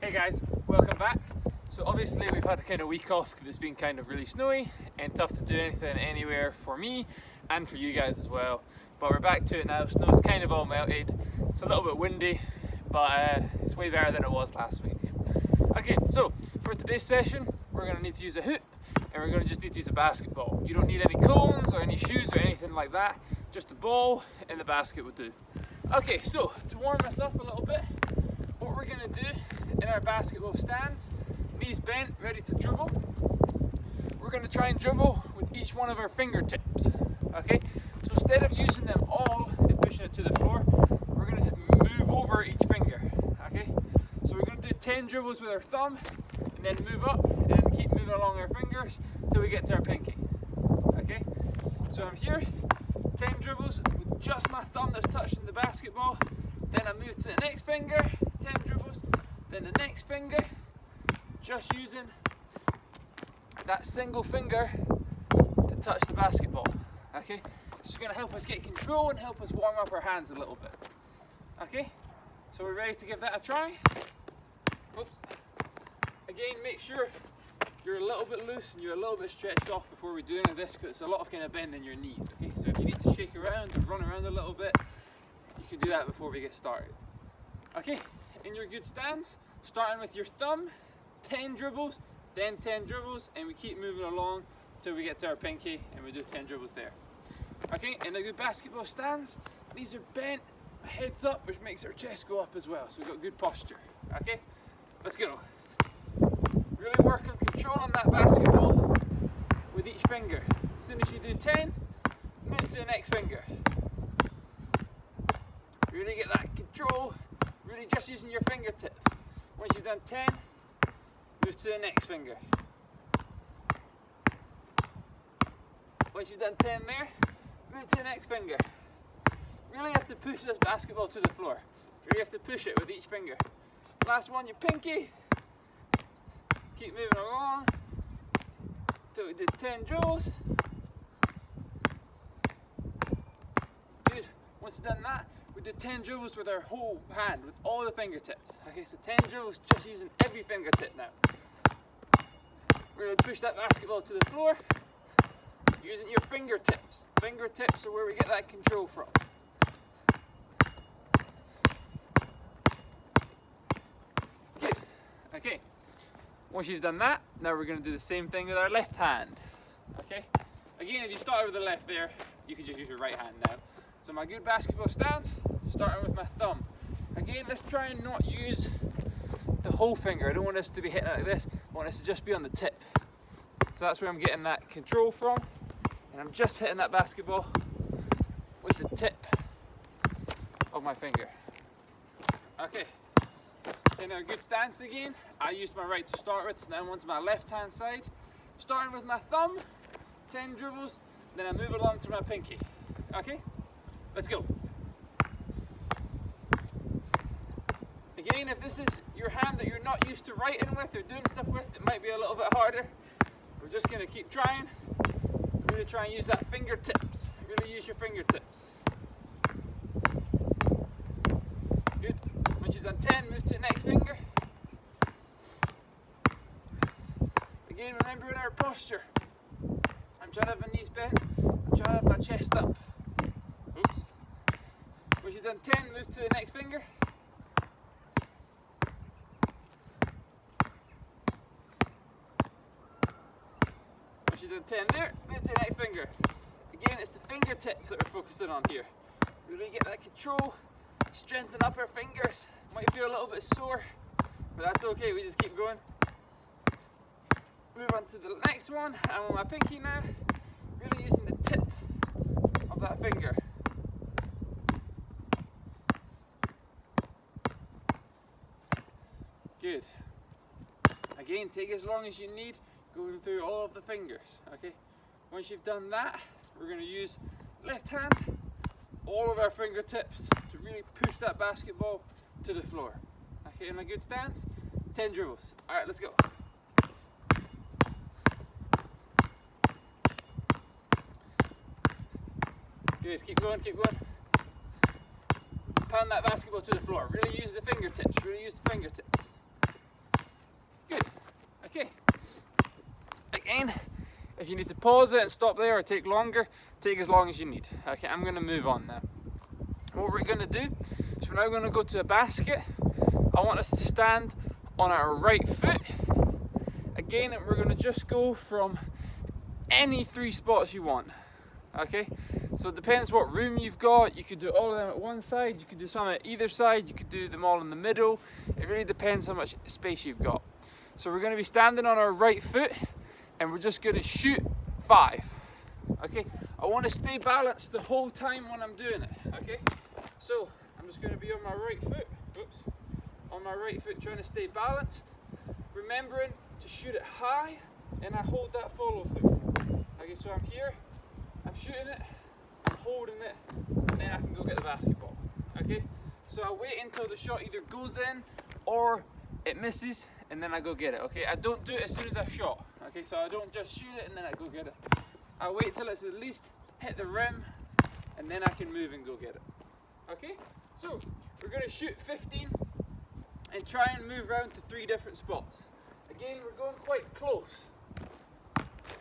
Hey guys, welcome back. So obviously we've had a kind of week off because it's been kind of really snowy and tough to do anything anywhere for me and for you guys as well. But we're back to it now. Snow's kind of all melted. It's a little bit windy, but it's way better than it was last week. Okay, so for today's session, we're going to need to use a hoop and we're going to just need to use a basketball. You don't need any cones or any shoes or anything like that. Just the ball and the basket will do. Okay, so to warm us up a little bit, what we're going to do in our basketball stance, knees bent, ready to dribble. We're going to try and dribble with each one of our fingertips. Okay, so instead of using them all and pushing it to the floor, we're going to move over each finger. Okay, so we're going to do 10 dribbles with our thumb and then move up and keep moving along our fingers till we get to our pinky. Okay, so I'm here, 10 dribbles with just my thumb that's touching the basketball. Then I move to the next finger, 10 dribbles, then the next finger, just using that single finger to touch the basketball. Okay, it's going to help us get control and help us warm up our hands a little bit. Okay, so we're ready to give that a try. Oops. Again, make sure you're a little bit loose and you're a little bit stretched off before we do any of this, because it's a lot of kind of bend in your knees. Okay, so if you need to shake around and run around a little bit, you can do that before we get started. Okay, in your good stance, starting with your thumb, 10 dribbles, then 10 dribbles, and we keep moving along till we get to our pinky and we do 10 dribbles there. Okay, in a good basketball stance, knees are bent, heads up, which makes our chest go up as well, so we've got good posture. Okay, let's go. Really work on controlling that basketball with each finger. As soon as you do 10, move to the next finger. Really get that control, really just using your fingertip. Once you've done 10, move to the next finger. Once you've done 10 there, move to the next finger. Really have to push this basketball to the floor. Really have to push it with each finger. Last one, your pinky. Keep moving along until we did 10 dribbles. Good. Once you've done that, we do 10 dribbles with our whole hand, with all the fingertips. Okay, so 10 dribbles just using every fingertip now. We're going to push that basketball to the floor using your fingertips. Fingertips are where we get that control from. Good. Okay. Once you've done that, now we're going to do the same thing with our left hand. Okay? Again, if you started with the left there, you can just use your right hand now. So my good basketball stance, starting with my thumb. Again, let's try and not use the whole finger. I don't want this to be hitting like this. I want this to just be on the tip. So that's where I'm getting that control from. And I'm just hitting that basketball with the tip of my finger. Okay. In our good stance again, I used my right to start with, so now I'm onto my left hand side. Starting with my thumb, 10 dribbles, then I move along to my pinky. Okay? Let's go. Again, if this is your hand that you're not used to writing with or doing stuff with, it might be a little bit harder. We're just going to keep trying. Really try and use that fingertips. Really use your fingertips. Good. Once you've done 10, move to the next finger. Again, remembering our posture. I'm trying to have my knees bent. I'm trying to have my chest up. Oops. Once you've done 10, move to the next finger. Once you've done 10 there, move to the next finger. Again, it's the fingertips that we're focusing on here. Really get that control, strengthen up our fingers. Might feel a little bit sore, but that's okay, we just keep going. Move on to the next one. I'm on my pinky now, really using the tip of that finger. Good. Again, take as long as you need, going through all of the fingers. Okay. Once you've done that, we're going to use left hand, all of our fingertips to really push that basketball to the floor. Okay, in a good stance, 10 dribbles. All right, let's go. Good. Keep going. Keep going. Pound that basketball to the floor. Really use the fingertips. Really use the fingertips. you need to pause it and stop there or take longer, take as long as you need. Okay, I'm going to move on now. What we're going to do is we're now going to go to a basket. I want us to stand on our right foot. Again, and we're going to just go from any 3 spots you want. Okay, so it depends what room you've got. You could do all of them at one side, you could do some at either side, you could do them all in the middle. It really depends how much space you've got. So we're going to be standing on our right foot and we're just going to shoot 5. Okay, I want to stay balanced the whole time when I'm doing it. Okay, so I'm just going to be on my right foot. Oops. On my right foot, trying to stay balanced, remembering to shoot it high, and I hold that follow through. Okay, so I'm here, I'm shooting it, I'm holding it, and then I can go get the basketball. Okay, so I wait until the shot either goes in or it misses, and then I go get it. Okay, I don't do it as soon as I've shot. Okay, so I don't just shoot it and then I go get it. I wait till it's at least hit the rim, and then I can move and go get it. Okay, so we're going to shoot 15 and try and move around to 3 different spots. Again, we're going quite close,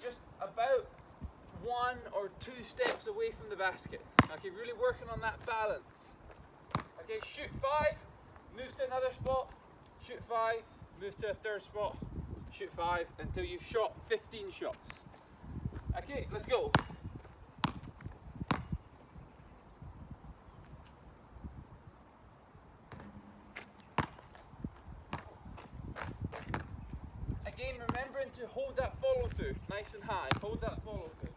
just about 1 or 2 steps away from the basket. Okay, really working on that balance. Okay, shoot 5, move to another spot, shoot 5, move to a 3rd spot, shoot 5 until you've shot 15 shots. Okay, let's go. Again, remembering to hold that follow through nice and high. Hold that follow through.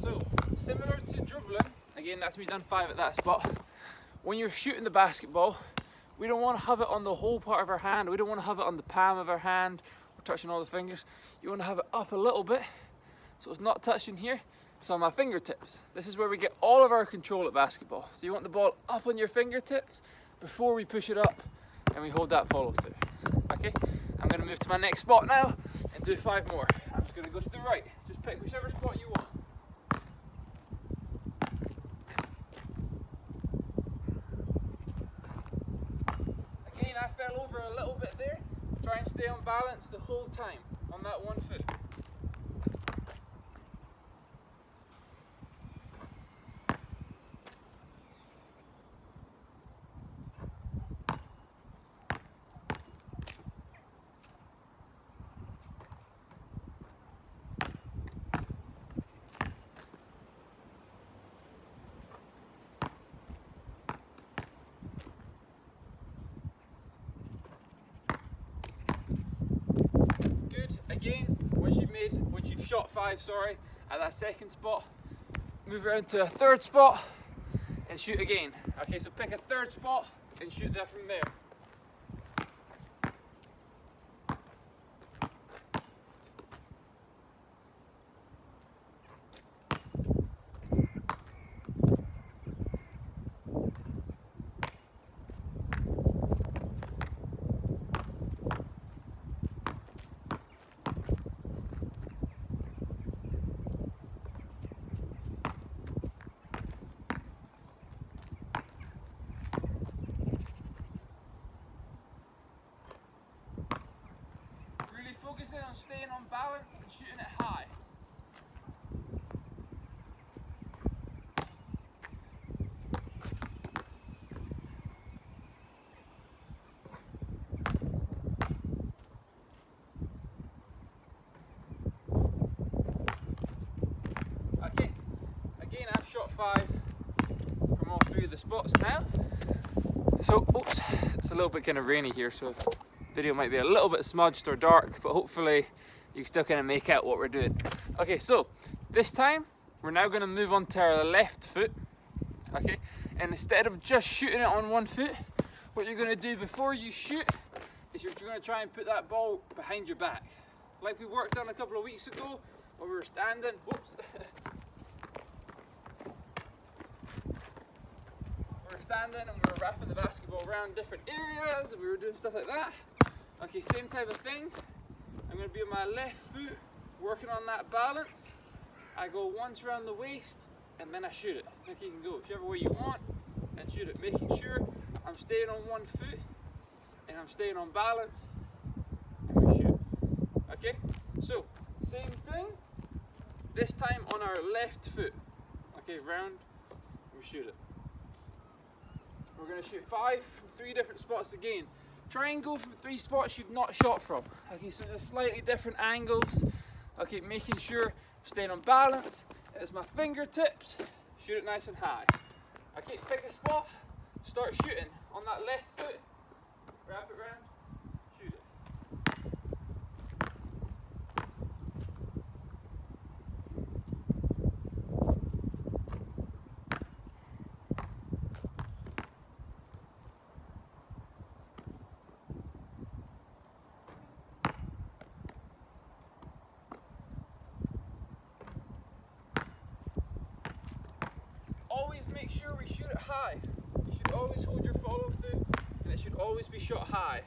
So, similar to dribbling, again that's me done 5 at that spot. When you're shooting the basketball, we don't want to have it on the whole part of our hand, we don't want to have it on the palm of our hand, or touching all the fingers. You want to have it up a little bit, so it's not touching here, it's on my fingertips. This is where we get all of our control at basketball. So you want the ball up on your fingertips before we push it up and we hold that follow through. Okay, I'm going to move to my next spot now and do 5 more. I'm just going to go to the right, just pick whichever spot you want. I fell over a little bit there. Try and stay on balance the whole time on that 1 foot. Again, once you've shot 5, at that 2nd spot, move around to a 3rd spot and shoot again. Okay, so pick a 3rd spot and shoot that from there. Focusing on staying on balance and shooting it high. Okay, again I've shot 5 from all 3 of the spots now. So, oops, it's a little bit kind of rainy here, so Video might be a little bit smudged or dark, but hopefully you can still kind of make out what we're doing. Okay, so this time we're now going to move on to our left foot. Okay, and instead of just shooting it on one foot, what you're going to do before you shoot is you're going to try and put that ball behind your back, like we worked on a couple of weeks ago when we were standing. Whoops. We were standing and we were wrapping the basketball around different areas and we were doing stuff like that. Okay, same type of thing. I'm going to be on my left foot, working on that balance. I go once around the waist and then I shoot it. Like you can go whichever way you want and shoot it, making sure I'm staying on one foot and I'm staying on balance and we shoot. Okay, so same thing, this time on our left foot. Okay, round, we shoot it. We're going to shoot 5 from 3 different spots again. Try and go from 3 spots you've not shot from. Okay, so just slightly different angles. Okay, making sure I'm staying on balance. It's my fingertips. Shoot it nice and high. Okay, pick a spot. Start shooting on that left foot. Wrap it round. Shoot it. Always make sure we shoot it high. You should always hold your follow through and it should always be shot high.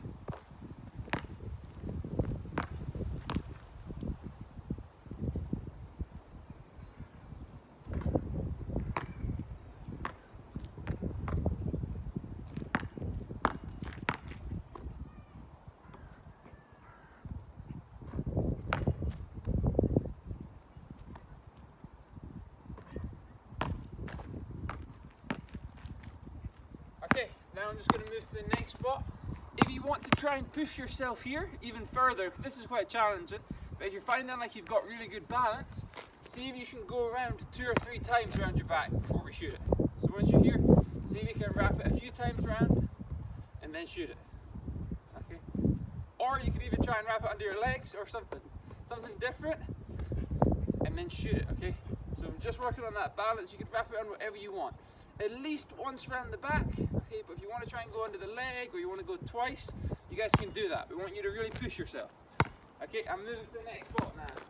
Okay, now I'm just going to move to the next spot. If you want to try and push yourself here even further, this is quite challenging, but if you're finding like you've got really good balance, see if you can go around 2 or 3 times around your back before we shoot it. So once you're here, see if you can wrap it a few times around and then shoot it. Okay? Or you can even try and wrap it under your legs or something different and then shoot it, okay? So we're just working on that balance. You can wrap it on whatever you want. At least once around the back, okay, but if you want to try and go under the leg or you want to go twice, you guys can do that. We want you to really push yourself. Okay, I'm moving to the next spot now.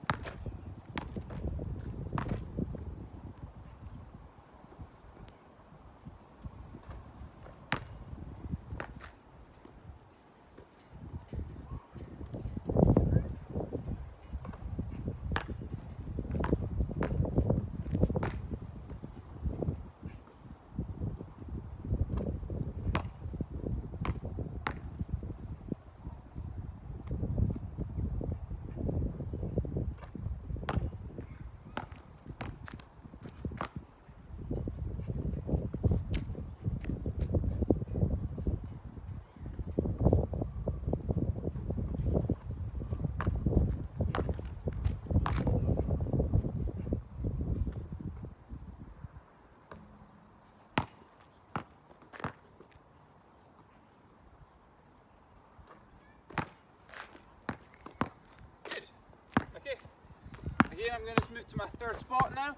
Again, I'm going to move to my 3rd spot now.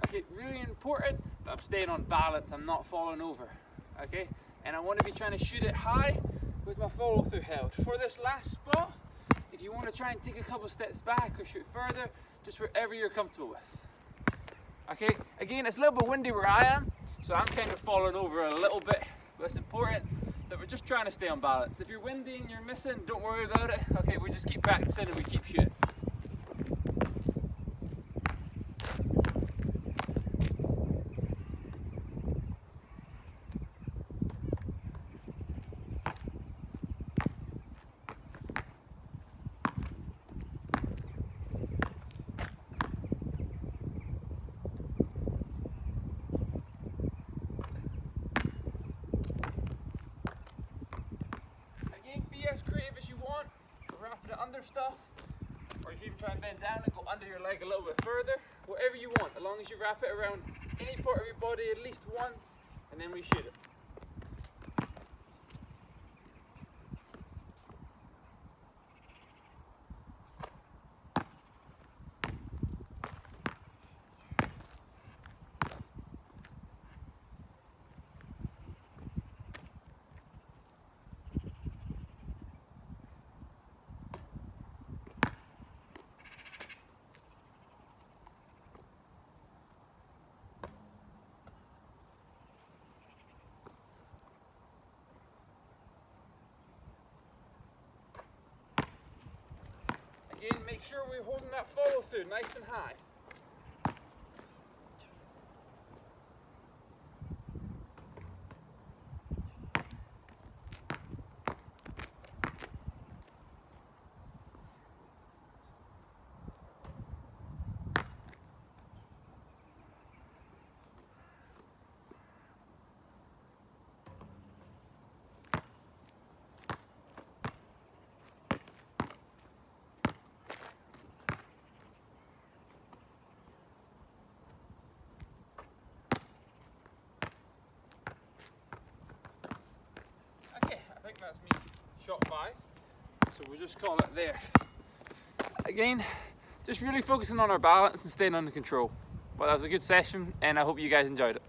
Okay, really important that I'm staying on balance, I'm not falling over. Okay, and I want to be trying to shoot it high with my follow through held. For this last spot, if you want to try and take a couple steps back or shoot further, just wherever you're comfortable with. Okay, again, it's a little bit windy where I am, so I'm kind of falling over a little bit, but it's important that we're just trying to stay on balance. If you're windy and you're missing, don't worry about it. Okay, we just keep practicing and we keep shooting. As creative as you want, wrapping it under stuff, or you can even try and bend down and go under your leg a little bit further, whatever you want, as long as you wrap it around any part of your body at least once, and then we shoot it. Again, make sure we're holding that follow through nice and high. I think that's me, shot 5. So we'll just call it there. Again, just really focusing on our balance and staying under control. But that was a good session and I hope you guys enjoyed it.